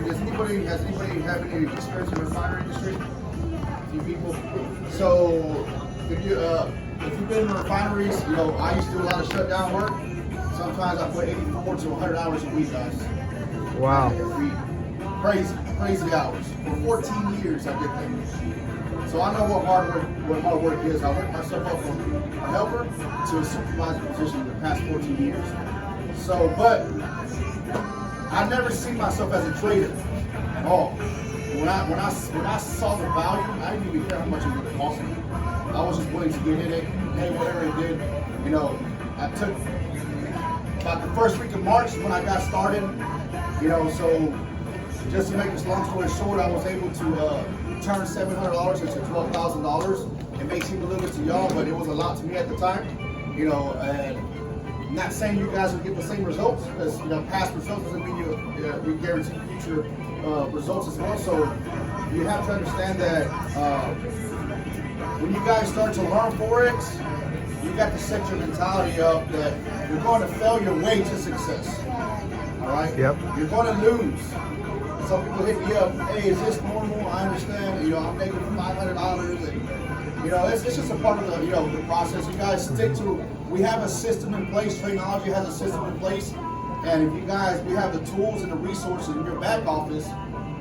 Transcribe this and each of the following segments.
refinery. Has anybody have any experience in the refinery industry? A few people. So if you've been in refineries, you know I used to do a lot of shutdown work. Sometimes I put 84 to 100 hours a week, guys. Wow. Crazy hours. For 14 years I did that. So I know what hard work is. I worked myself up from a helper to a supervisor position in the past 14 years. So, but I never seen myself as a trader at all. When I saw the value, I didn't even care how much it would cost me. I was just willing to get in it, pay whatever it did. You know, I took about the first week of March when I got started. You know, so just to make this long story short, I was able to turn $700 into $12,000. It may seem a little bit to y'all, but it was a lot to me at the time. You know, and I'm not saying you guys will get the same results, because you know past results doesn't mean you guarantee future results as well. So you have to understand that when you guys start to learn Forex, you got to set your mentality up that you're going to fail your way to success. All right? Yep. You're going to lose. Some people hit me up, hey, is this normal? I understand, you know, I'm making $500 and, you know, it's just a part of the, you know, the process. You guys stick to, we have a system in place, Trainology has a system in place, and if you guys, we have the tools and the resources in your back office,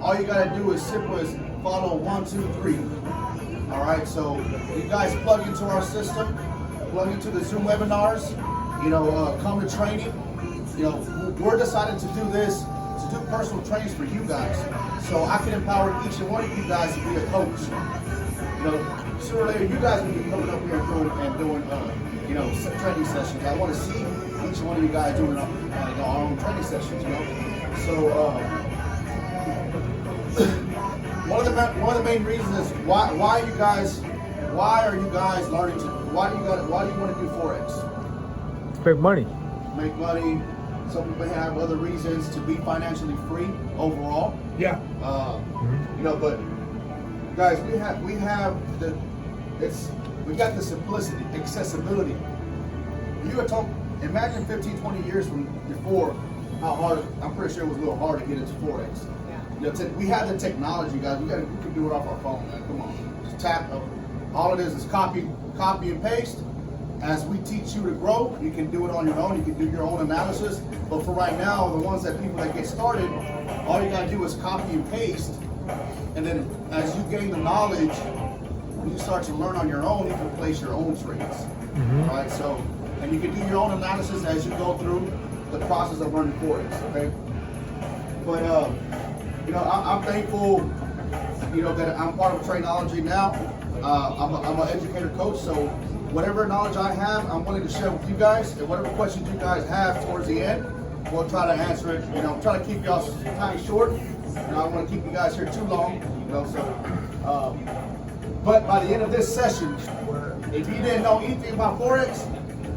all you gotta do is simple as follow 1, 2, 3. All right, so you guys plug into our system, plug into the Zoom webinars, you know, come to training. You know, we're deciding to do this, to do personal trainings for you guys, so I can empower each and one of you guys to be a coach. You know, sooner or later, you guys will be coming up here and doing you know, training sessions. I want to see each one of you guys doing our own training sessions. You know, so one of the main reasons is why are you guys learning to why do you want to do Forex? Make money. Make money. Some people have other reasons to be financially free overall. Yeah. You know, but guys, we got the simplicity, accessibility. You would talk, imagine 15, 20 years from before how hard, I'm pretty sure it was a little hard to get into Forex. You know, we have the technology, guys. We can do it off our phone, man. Come on. Just tap. All it is copy and paste. As we teach you to grow, you can do it on your own. You can do your own analysis. But for right now, the ones that people that get started, all you gotta do is copy and paste. And then as you gain the knowledge, when you start to learn on your own, you can place your own trades. All right, so, and you can do your own analysis as you go through the process of learning Forex, okay? But, you know, I'm thankful, you know, that I'm part of Trainology now. I'm an educator coach, so whatever knowledge I have, I'm willing to share with you guys, and whatever questions you guys have towards the end, we'll try to answer it. You know, I'm trying to keep y'all time short. You know, I don't want to keep you guys here too long. You know, so. But by the end of this session, if you didn't know anything about Forex,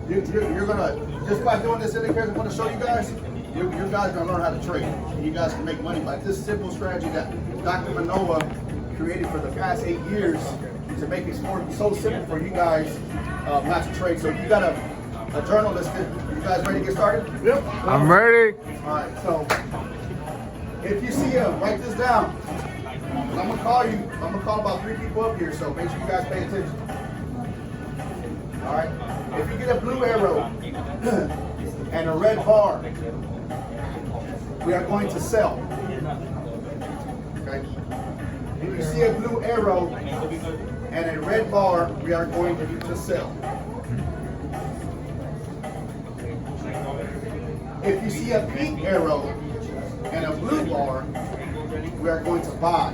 you're gonna, just by doing this indicator I'm going to show you guys, you guys are gonna learn how to trade. And you guys can make money by this simple strategy that Dr. Manoa created for the past 8 years to make it so simple for you guys not to trade. So you got a journal listed. You guys ready to get started? Yep. I'm ready. All right, so if you see him, write this down. I'm gonna call about 3 people up here, so make sure you guys pay attention. All right, if you get a blue arrow and a red bar, we are going to sell. Okay. If you see a blue arrow and a red bar, we are going to sell. If you see a pink arrow and a blue bar, we are going to buy.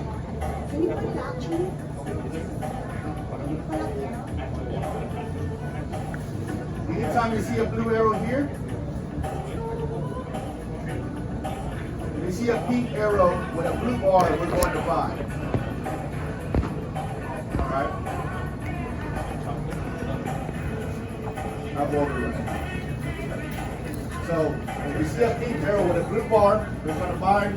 Anytime you see a blue arrow here, if you see a pink arrow with a blue bar, we're going to buy. All right? I'll go over this. So, if you see a pink arrow with a blue bar, we're going to buy.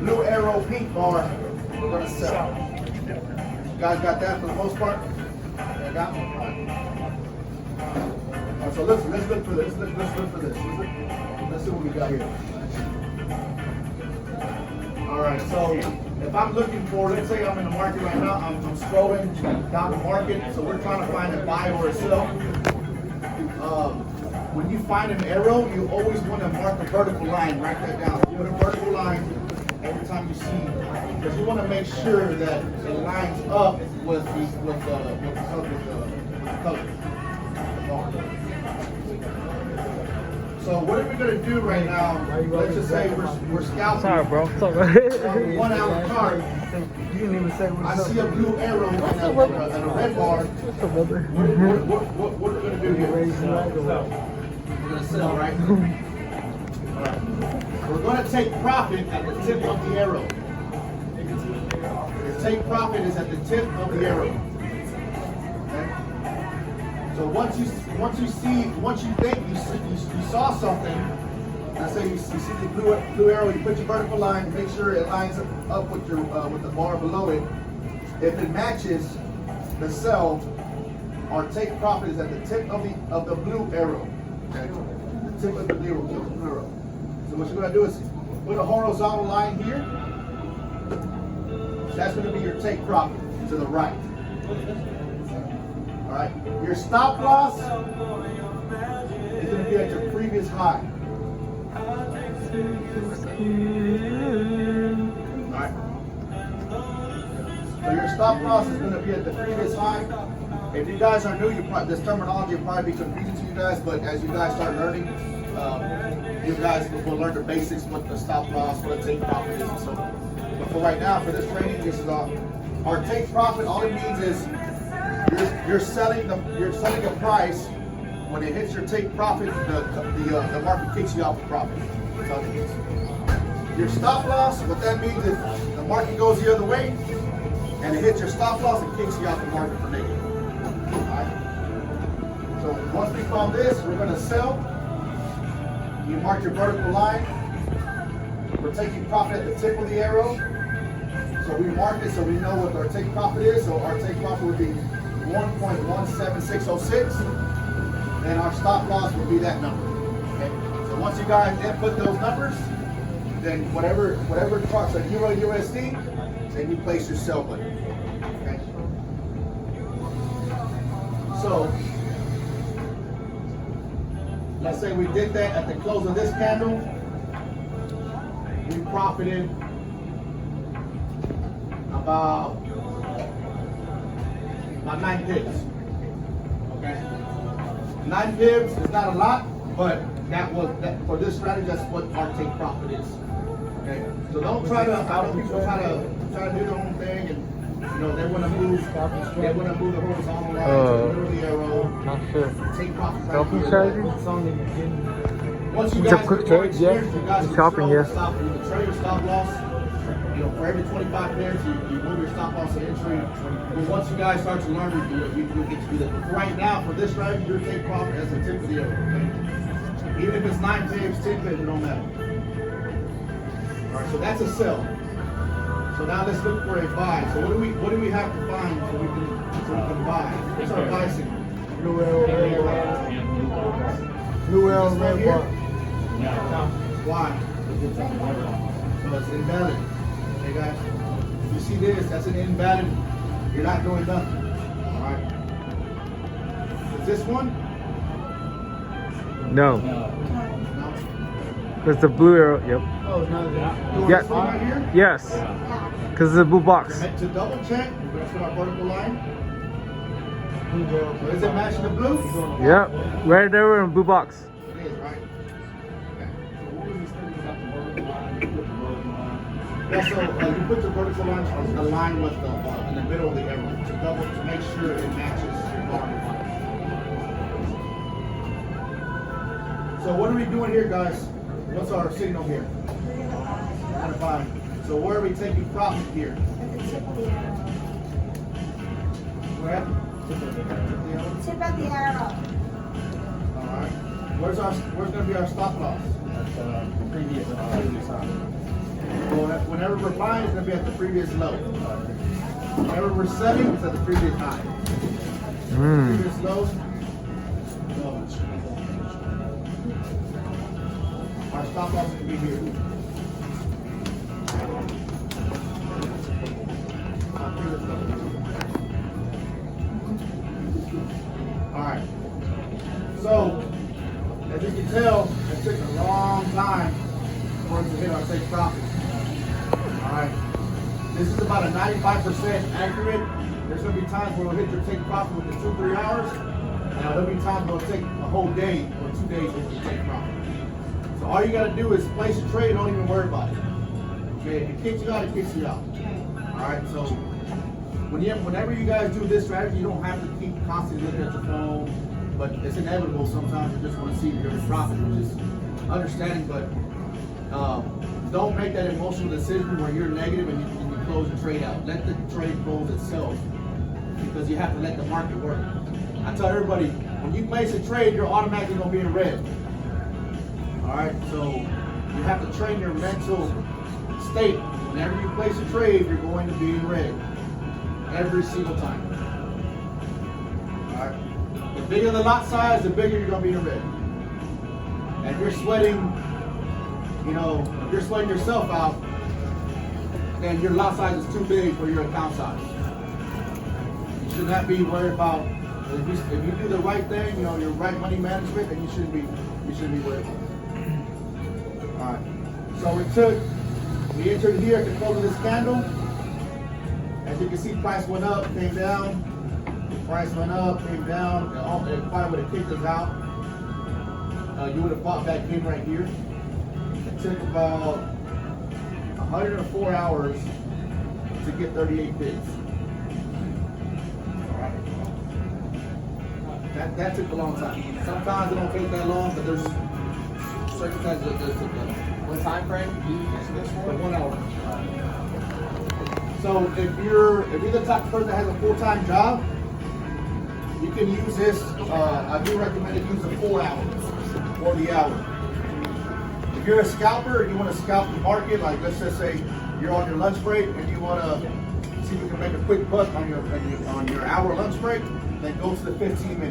Blue arrow, pink bar, we're going to sell. You guys got that for the most part? Yeah, got one? All right, so let's look for this. Let's look for this. Let's see what we got here. Alright, so if I'm looking for, let's say I'm in the market right now, I'm scrolling down the market, so we're trying to find a buy or a sell. When you find an arrow, you always want to mark a vertical line, write that down. Put a vertical line every time you see, because you want to make sure that it lines up with the color. So what are we gonna do right now? Let's just say we're scalping. Sorry, bro. On 1 hour card. You didn't even say I see a blue arrow and a red bar. What's up, brother? What are we gonna do here? We're gonna sell, right? Alright. We're gonna take profit at the tip of the arrow. The take profit is at the tip of the arrow. Okay? So once you think you saw something, let's say you see the blue arrow, you put your vertical line, make sure it lines up with your with the bar below it. If it matches the sell, our take profit is at the tip of the blue arrow. Okay? The tip of the blue arrow. So what you're gonna do is put a horizontal line here. So that's gonna be your take profit to the right. All right. Your stop loss is going to be at your previous high. All right. So your stop loss is going to be at the previous high. If you guys are new, this terminology will probably be confusing to you guys, but as you guys start learning, you guys will learn the basics, what the stop loss, what a take profit is, and so on. But for right now, for this training, this is our take profit. All it means is you're selling a price. When it hits your take profit, the market kicks you off the profit. That's all it means. Your stop loss, what that means is the market goes the other way, and it hits your stop loss and kicks you off the market for negative. All right. So once we found this, we're going to sell. You mark your vertical line. We're taking profit at the tip of the arrow. So we mark it so we know what our take profit is. So our take profit would be 1.17606, and our stop loss would be that number. Okay. So once you guys input those numbers, then whatever charts are Euro USD, then you place your sell button. Okay. So let's say we did that at the close of this candle. We profited about 9 pips. Okay, 9 pips is not a lot, but for this strategy, that's what our take profit is. Okay, so don't try to. I don't people try to do their own thing, and they want to move. They want to move the horizontal line to the middle of the arrow. Not sure. Take profit. Scalping strategy? Once you It's guys a quick trade, yeah. It's shopping, yeah. You trade your stop loss. For every 25 pairs, you move your stop loss to entry. But once you guys start to learn, you get to do that. But right now, for this strategy, your take profit as the tip of the arrow. Okay? Even if it's 9 pips, 10 pips, it don't matter. All right, so that's a sell. So now let's look for a buy. So what do we have to find so we can buy? What's our buy signal? Blue arrow, red bar. Why? So it's invalid. Okay, guys. If you see this, that's an invalid. You're not doing nothing. All right. Is this one? No. No. Because the blue arrow, yep. Oh, no. Yeah. This one right here? Yes. Because it's a blue box. To double check, we're going to put our vertical line. So is it matching the blue? Yep. Right there in blue box. It is, right? Yeah, so you put the vertical line align with in the middle of the arrow to make sure it matches your bar. So what are we doing here, guys? What's our signal here? So where are we taking profit here? Where? Tip of the arrow. All right. Where's going to be our stop loss? Previous high. Well, whenever we're buying, it's going to be at the previous low. Whenever we're selling, it's at the previous high. Previous low. Our stop loss can be here. take profit. All right. This is about a 95% accurate. There's gonna be times where it'll hit your take profit within 2-3 hours. And there'll be times where it'll take a whole day or 2 days to take profit. So all you gotta do is place a trade, don't even worry about it. Okay, if it kicks you out, it kicks you out. All right, so whenever you guys do this strategy, you don't have to keep constantly looking at your phone, but it's inevitable sometimes you just want to see your profit, which is understanding, but don't make that emotional decision where you're negative and you close the trade out. Let the trade close itself, because you have to let the market work. I tell everybody, when you place a trade, you're automatically going to be in red. All right, so you have to train your mental state. Whenever you place a trade, you're going to be in red every single time. All right, the bigger the lot size, the bigger you're going to be in red. And if you're sweating, if you're sweating yourself out, then your lot size is too big for your account size. You should not be worried about. If you do the right thing, your right money management, then you shouldn't be worried about it. All right. So we entered here at the close of this candle. As you can see, price went up, came down. Price went up, came down. And if I would have kicked us out, you would have bought back in right here. It took about 104 hours to get 38 bids. All right. That took a long time. Sometimes it don't take that long, but there's circumstances that does take that long. What time frame do you use this for? Like 1 hour. So if you're the type of person that has a full-time job, you can use this. I do recommend to use the 4 hours or the hour. If you're a scalper and you want to scalp the market, like let's just say you're on your lunch break and you want to see if you can make a quick buck on your hour lunch break, then go to the 15 minutes.